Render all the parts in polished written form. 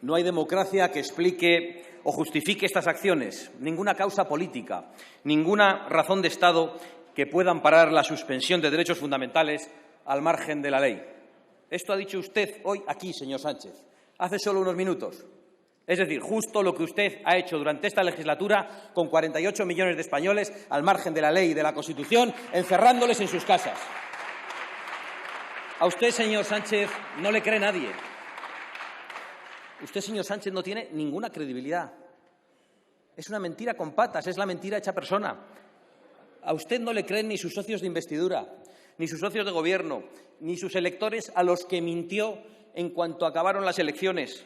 No hay democracia que explique o justifique estas acciones, ninguna causa política, ninguna razón de Estado que pueda amparar la suspensión de derechos fundamentales al margen de la ley. Esto ha dicho usted hoy aquí, señor Sánchez, hace solo unos minutos. Es decir, justo lo que usted ha hecho durante esta legislatura con 48 millones de españoles al margen de la ley y de la Constitución, encerrándoles en sus casas. A usted, señor Sánchez, no le cree nadie. Usted, señor Sánchez, no tiene ninguna credibilidad. Es una mentira con patas, es la mentira hecha persona. A usted no le creen ni sus socios de investidura, ni sus socios de gobierno, ni sus electores a los que mintió en cuanto acabaron las elecciones.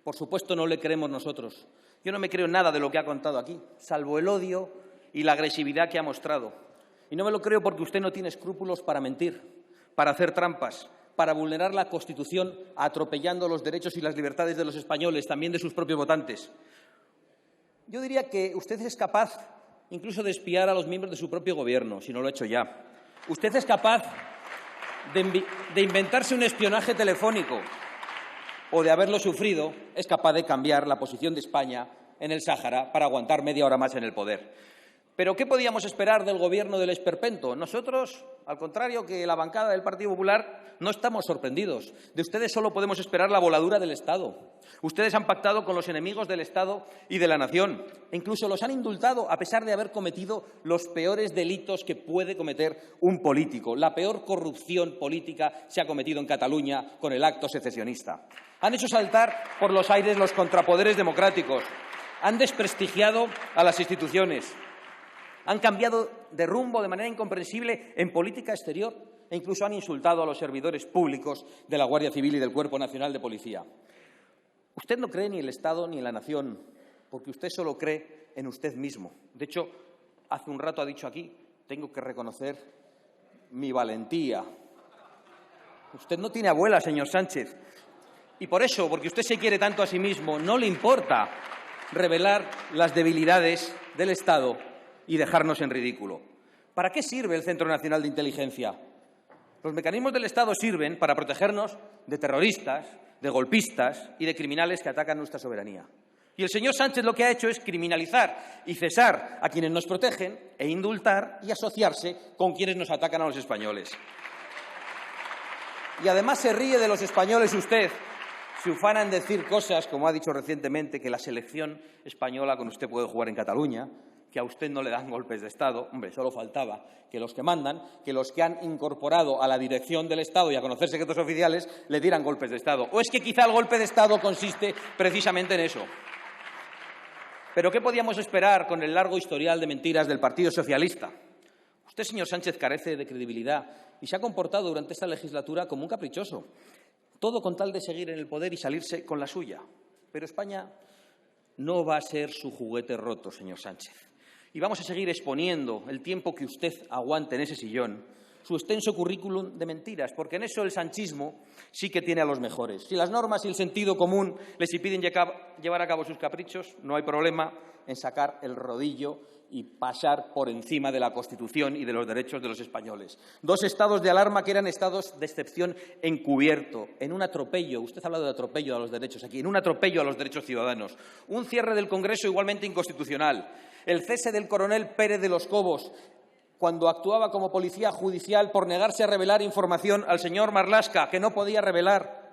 Por supuesto, no le creemos nosotros. Yo no me creo nada de lo que ha contado aquí, salvo el odio y la agresividad que ha mostrado. Y no me lo creo porque usted no tiene escrúpulos para mentir, para hacer trampas, para vulnerar la Constitución, atropellando los derechos y las libertades de los españoles, también de sus propios votantes. Yo diría que usted es capaz incluso de espiar a los miembros de su propio Gobierno, si no lo ha hecho ya. Usted es capaz de inventarse un espionaje telefónico o de haberlo sufrido, es capaz de cambiar la posición de España en el Sáhara para aguantar media hora más en el poder. ¿Pero qué podíamos esperar del Gobierno del esperpento? Nosotros, al contrario que la bancada del Partido Popular, no estamos sorprendidos. De ustedes solo podemos esperar la voladura del Estado. Ustedes han pactado con los enemigos del Estado y de la nación. E incluso los han indultado a pesar de haber cometido los peores delitos que puede cometer un político. La peor corrupción política se ha cometido en Cataluña con el acto secesionista. Han hecho saltar por los aires los contrapoderes democráticos. Han desprestigiado a las instituciones. Han cambiado de rumbo de manera incomprensible en política exterior e incluso han insultado a los servidores públicos de la Guardia Civil y del Cuerpo Nacional de Policía. Usted no cree ni en el Estado ni en la nación, porque usted solo cree en usted mismo. De hecho, hace un rato ha dicho aquí, tengo que reconocer mi valentía. Usted no tiene abuela, señor Sánchez. Y por eso, porque usted se quiere tanto a sí mismo, no le importa revelar las debilidades del Estado y dejarnos en ridículo. ¿Para qué sirve el Centro Nacional de Inteligencia? Los mecanismos del Estado sirven para protegernos de terroristas, de golpistas y de criminales que atacan nuestra soberanía. Y el señor Sánchez lo que ha hecho es criminalizar y cesar a quienes nos protegen e indultar y asociarse con quienes nos atacan a los españoles. Y además se ríe de los españoles usted. Se ufana en decir cosas, como ha dicho recientemente, que la selección española con usted puede jugar en Cataluña, que a usted no le dan golpes de Estado. Hombre, solo faltaba que los que mandan, que los que han incorporado a la dirección del Estado y a conocer secretos oficiales, le dieran golpes de Estado. ¿O es que quizá el golpe de Estado consiste precisamente en eso? ¿Pero qué podíamos esperar con el largo historial de mentiras del Partido Socialista? Usted, señor Sánchez, carece de credibilidad y se ha comportado durante esta legislatura como un caprichoso. Todo con tal de seguir en el poder y salirse con la suya. Pero España no va a ser su juguete roto, señor Sánchez. Y vamos a seguir exponiendo el tiempo que usted aguante en ese sillón su extenso currículum de mentiras, porque en eso el sanchismo sí que tiene a los mejores. Si las normas y el sentido común les impiden llevar a cabo sus caprichos, no hay problema en sacar el rodillo y pasar por encima de la Constitución y de los derechos de los españoles. 2 estados de alarma que eran estados de excepción encubierto, en un atropello, usted ha hablado de atropello a los derechos aquí, en un atropello a los derechos ciudadanos, un cierre del Congreso igualmente inconstitucional, el cese del coronel Pérez de los Cobos, cuando actuaba como policía judicial por negarse a revelar información al señor Marlaska, que no podía revelar,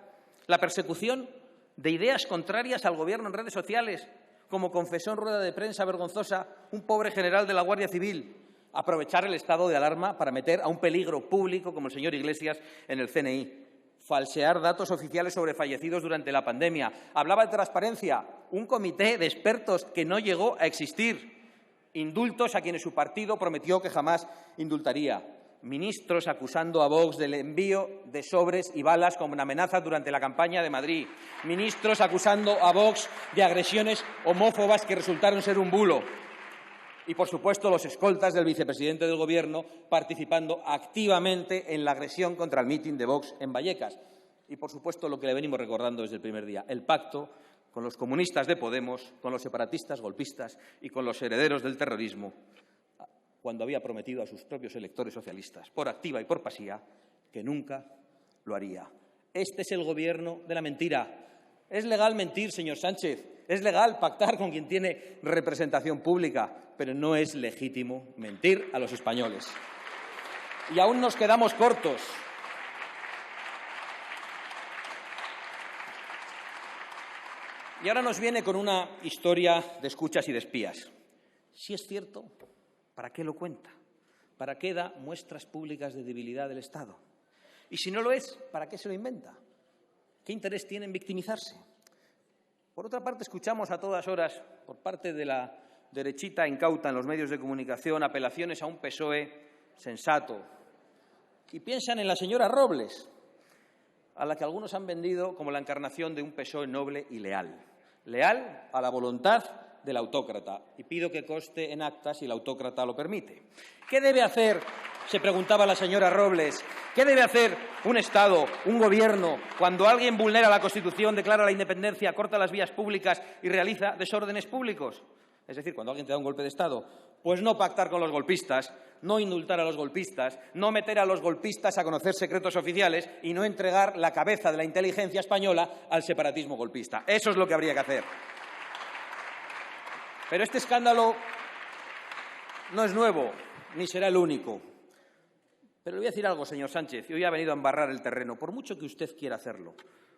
la persecución de ideas contrarias al Gobierno en redes sociales, como confesó en rueda de prensa vergonzosa un pobre general de la Guardia Civil, aprovechar el estado de alarma para meter a un peligro público como el señor Iglesias en el CNI, falsear datos oficiales sobre fallecidos durante la pandemia. Hablaba de transparencia, un comité de expertos que no llegó a existir, indultos a quienes su partido prometió que jamás indultaría. Ministros acusando a Vox del envío de sobres y balas como una amenaza durante la campaña de Madrid. Ministros acusando a Vox de agresiones homófobas que resultaron ser un bulo. Y, por supuesto, los escoltas del vicepresidente del Gobierno participando activamente en la agresión contra el mitin de Vox en Vallecas. Y, por supuesto, lo que le venimos recordando desde el primer día, el pacto con los comunistas de Podemos, con los separatistas golpistas y con los herederos del terrorismo, cuando había prometido a sus propios electores socialistas, por activa y por pasiva, que nunca lo haría. Este es el Gobierno de la mentira. Es legal mentir, señor Sánchez. Es legal pactar con quien tiene representación pública, pero no es legítimo mentir a los españoles. Y aún nos quedamos cortos. Y ahora nos viene con una historia de escuchas y de espías. Si es cierto, ¿para qué lo cuenta? ¿Para qué da muestras públicas de debilidad del Estado? Y si no lo es, ¿para qué se lo inventa? ¿Qué interés tiene en victimizarse? Por otra parte, escuchamos a todas horas, por parte de la derechita incauta en los medios de comunicación, apelaciones a un PSOE sensato. Y piensan en la señora Robles, a la que algunos han vendido como la encarnación de un PSOE noble y leal. Leal a la voluntad del autócrata. Y pido que conste en acta si el autócrata lo permite. ¿Qué debe hacer, se preguntaba la señora Robles, qué debe hacer un Estado, un Gobierno, cuando alguien vulnera la Constitución, declara la independencia, corta las vías públicas y realiza desórdenes públicos? Es decir, cuando alguien te da un golpe de Estado. Pues no pactar con los golpistas, no indultar a los golpistas, no meter a los golpistas a conocer secretos oficiales y no entregar la cabeza de la inteligencia española al separatismo golpista. Eso es lo que habría que hacer. Pero este escándalo no es nuevo, ni será el único. Pero le voy a decir algo, señor Sánchez, y hoy ha venido a embarrar el terreno, por mucho que usted quiera hacerlo,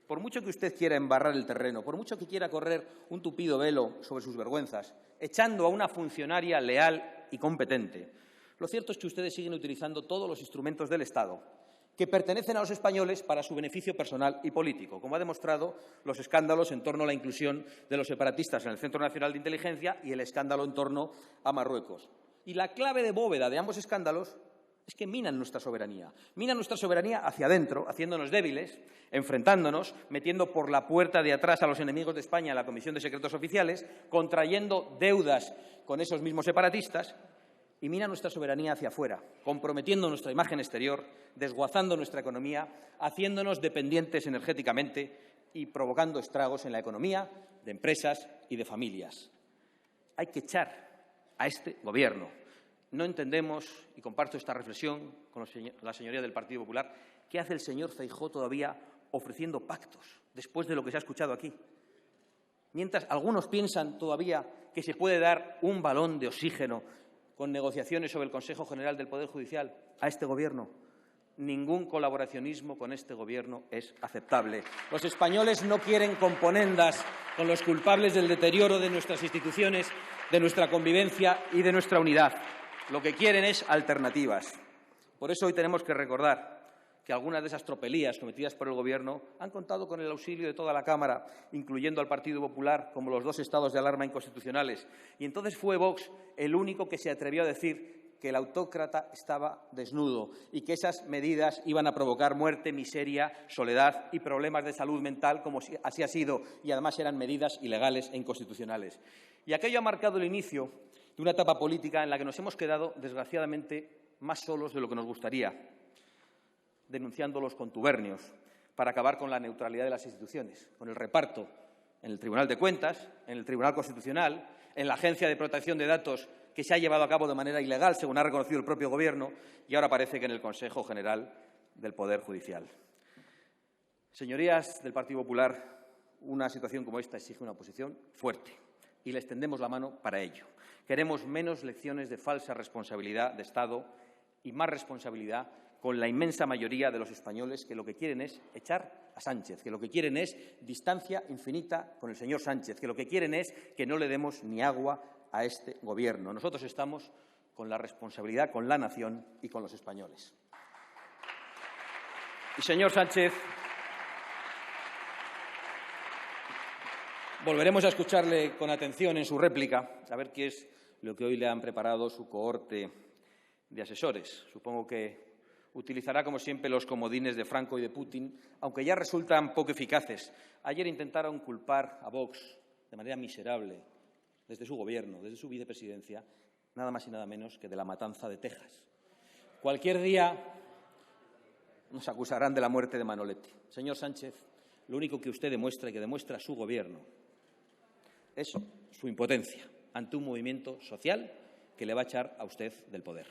por mucho que usted quiera embarrar el terreno, por mucho que quiera correr un tupido velo sobre sus vergüenzas, echando a una funcionaria leal y competente. Lo cierto es que ustedes siguen utilizando todos los instrumentos del Estado que pertenecen a los españoles para su beneficio personal y político, como ha demostrado los escándalos en torno a la inclusión de los separatistas en el Centro Nacional de Inteligencia y el escándalo en torno a Marruecos. Y la clave de bóveda de ambos escándalos es que minan nuestra soberanía hacia adentro, haciéndonos débiles, enfrentándonos, metiendo por la puerta de atrás a los enemigos de España en la Comisión de Secretos Oficiales, contrayendo deudas con esos mismos separatistas, y mina nuestra soberanía hacia afuera, comprometiendo nuestra imagen exterior, desguazando nuestra economía, haciéndonos dependientes energéticamente y provocando estragos en la economía de empresas y de familias. Hay que echar a este Gobierno. No entendemos, y comparto esta reflexión con la señoría del Partido Popular, qué hace el señor Feijóo todavía ofreciendo pactos después de lo que se ha escuchado aquí. Mientras algunos piensan todavía que se puede dar un balón de oxígeno con negociaciones sobre el Consejo General del Poder Judicial a este Gobierno. Ningún colaboracionismo con este Gobierno es aceptable. Los españoles no quieren componendas con los culpables del deterioro de nuestras instituciones, de nuestra convivencia y de nuestra unidad. Lo que quieren es alternativas. Por eso hoy tenemos que recordar que algunas de esas tropelías cometidas por el Gobierno han contado con el auxilio de toda la Cámara, incluyendo al Partido Popular, como los 2 estados de alarma inconstitucionales. Y entonces fue Vox el único que se atrevió a decir que el autócrata estaba desnudo y que esas medidas iban a provocar muerte, miseria, soledad y problemas de salud mental, como así ha sido, y además eran medidas ilegales e inconstitucionales. Y aquello ha marcado el inicio de una etapa política en la que nos hemos quedado, desgraciadamente, más solos de lo que nos gustaría, denunciando los contubernios para acabar con la neutralidad de las instituciones, con el reparto en el Tribunal de Cuentas, en el Tribunal Constitucional, en la Agencia de Protección de Datos, que se ha llevado a cabo de manera ilegal, según ha reconocido el propio Gobierno, y ahora parece que en el Consejo General del Poder Judicial. Señorías del Partido Popular, una situación como esta exige una posición fuerte y les tendemos la mano para ello. Queremos menos lecciones de falsa responsabilidad de Estado y más responsabilidad con la inmensa mayoría de los españoles que lo que quieren es echar a Sánchez, que lo que quieren es distancia infinita con el señor Sánchez, que lo que quieren es que no le demos ni agua a este Gobierno. Nosotros estamos con la responsabilidad con la nación y con los españoles. Y, señor Sánchez, volveremos a escucharle con atención en su réplica, a ver qué es lo que hoy le han preparado su cohorte de asesores. Supongo que utilizará, como siempre, los comodines de Franco y de Putin, aunque ya resultan poco eficaces. Ayer intentaron culpar a Vox de manera miserable, desde su Gobierno, desde su vicepresidencia, nada más y nada menos que de la matanza de Texas. Cualquier día nos acusarán de la muerte de Manolete. Señor Sánchez, lo único que usted demuestra y que demuestra su Gobierno es su impotencia ante un movimiento social que le va a echar a usted del poder.